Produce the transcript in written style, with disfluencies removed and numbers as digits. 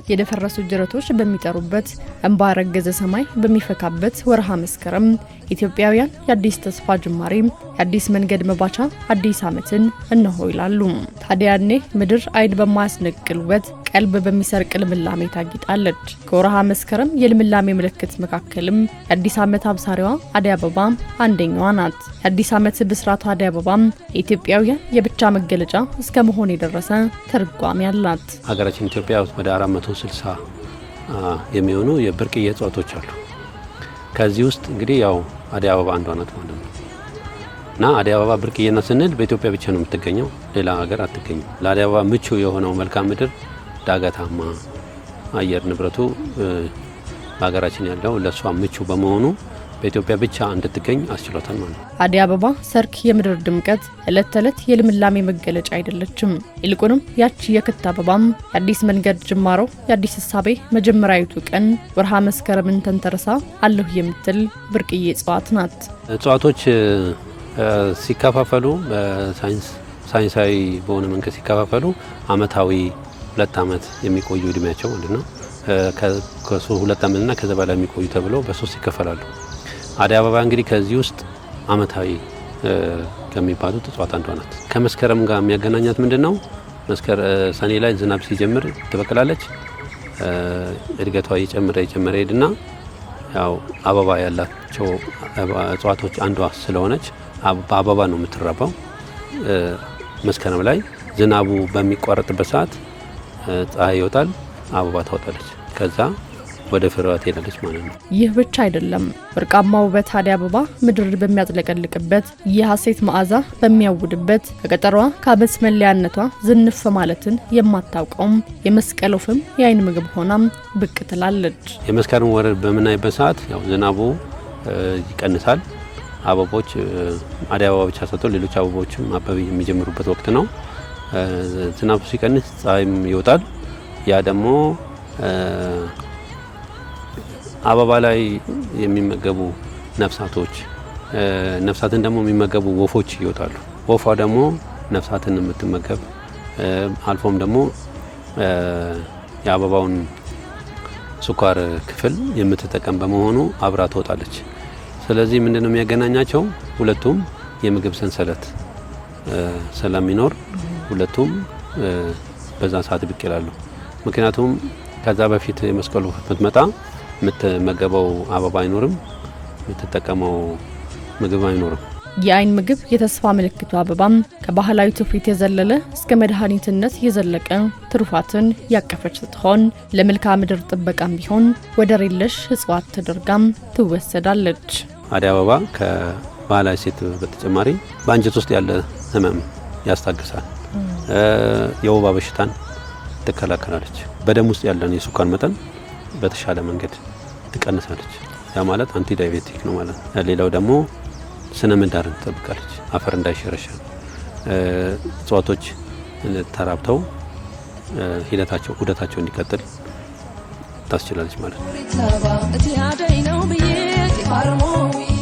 የደፈረሱ ጅረቶች በሚጠሩበት እንባ ረገዘ ሰማይ በሚፈካበት ወርሃ መስከረም ኢትዮጵያውያን የአዲስ ተስፋ ጅማሬ የአዲስ መንገድ መባቻ አዲስ ዓመትን እነሆ ይላሉ። ታዲያኔ ምድር አይን በማያስነቅል ውበት ቀልብ በሚሰርቅ ልምላሜ ታጊጣለች። ከወርሃ መስከረም የልምላሜ ምልክት መካከልም የአዲስ ዓመት አብሳሪዋ አደይ አበባ አንደኛዋ ናት። የአዲስ ዓመት ብስራቷ አደይ አበባ የኢትዮጵያውያን የብቻ መገለጫ እስከ መሆን የደረሰ ትርጓሜ አላት። ሀገራችን ኢትዮጵያ ወደ 460 የሚሆኑ የብርቅዬ እጽዋቶች አሉ። ከዚህ ውስጥ እንግዲህ ያው አደይ አበባ አንዷ ናት ማለት ነው። እና አደይ አበባ ብርቅዬና ስንል በኢትዮጵያ ብቻ ነው የምትገኘው፣ ሌላ ሀገር አትገኝም። ለአደይ አበባ ምቹ የሆነው መልክዓ ምድር ዳገታማ አየር ንብረቱ በሀገራችን ያለው ለሷ ምቹ በመሆኑ በኢትዮጵያ ብቻ እንድትገኝ አስችሎታል ማለት ነው። አደይ አበባ ሰርክ የምድር ድምቀት እለት ተለት የልምላሜ መገለጫ አይደለችም። ይልቁንም ያቺ የክት አበባም የአዲስ መንገድ ጅማሮ የአዲስ ሐሳቤ መጀመሪያዊቱ ቀን ወርሃ መስከረምን ተንተርሳ አለሁ የምትል ብርቅዬ እጽዋት ናት። እጽዋቶች ሲከፋፈሉ ሳይንሳዊ በሆነ መንገድ ሲከፋፈሉ አመታዊ 2 ዓመት የሚቆዩ እድሜያቸው ማለት ነው። ከ2 ዓመትና ከዛ በላይ የሚቆዩ ተብለው በ3 ይከፈላሉ። አደይ አበባ እንግዲህ ከዚህ ውስጥ አመታዊ ከሚባሉት እጽዋት አንዷ ናት። ከመስከረም ጋር የሚያገናኛት ምንድነው? ሰኔ ላይ ዝናብ ሲጀምር ትበቅላለች። እድገቷ እየጨመረ ሄድና ያው አበባ ያላቸው እጽዋቶች አንዷ ስለሆነች በአበባ ነው የምትራባው። መስከረም ላይ ዝናቡ በሚቋረጥበት ሰዓት ፀሐይ ይወጣል፣ አበባ ታወጣለች። ከዛ ወደ ፍሬዋ ትሄዳለች ማለት ነው። ይህ ብቻ አይደለም። ወርቃማ ውበት አደይ አበባ ምድር በሚያጥለቀልቅበት የሐሴት መዓዛ በሚያውድበት ከቀጠሯ ከአመት መለያነቷ ዝንፍ ማለትን የማታውቀውም የመስቀል ወፍም የአይን ምግብ ሆናም ብቅ ትላለች። የመስከረም ወር በምናይበት ሰዓት ያው ዝናቡ ይቀንሳል። አበቦች አደይ አበባ ብቻ ሳይሆን ሌሎች አበቦችም ማበብ የሚጀምሩበት ወቅት ነው። ዝናቡ ሲቀንስ ፀሐይም ይወጣል። ያ ደግሞ አበባ ላይ የሚመገቡ ነፍሳትን ደግሞ የሚመገቡ ወፎች ይወጣሉ። ወፏ ደግሞ ነፍሳትን የምትመገብ አልፎም ደግሞ የአበባውን ስኳር ክፍል የምትጠቀም በመሆኑ አብራ ትወጣለች። ስለዚህ ምንድነው የሚያገናኛቸው? ሁለቱም የምግብ ሰንሰለት ስለሚኖር ሁለቱም በዛ ሰዓት ብቅ ይላሉ። ምክንያቱም ከዛ በፊት የመስቀሉ ብትመጣ የምትመገበው አበባ አይኖርም፣ የምትጠቀመው ምግብ አይኖርም። የአይን ምግብ የተስፋ ምልክቱ አበባም ከባህላዊ ትውፊት የዘለለ እስከ መድኃኒትነት የዘለቀ ትሩፋትን ያቀፈች ስትሆን ለመልክዓ ምድር ጥበቃም ቢሆን ወደር የለሽ እጽዋት ተደርጋም ትወሰዳለች። አደይ አበባ ከባህላዊ ሴት በተጨማሪ በአንጀት ውስጥ ያለ ህመም ያስታግሳል። የወባ በሽታን ትከላከላለች። በደም ውስጥ ያለን የስኳር መጠን በተሻለ መንገድ ትቀንሳለች። ያ ማለት አንቲ ዳያቤቲክ ነው ማለት ነው። ሌላው ደግሞ ስነ ምህዳርን ትጠብቃለች። አፈር እንዳይሸረሸር እጽዋቶች ተራብተው ዑደታቸው እንዲቀጥል ታስችላለች ማለት ነው።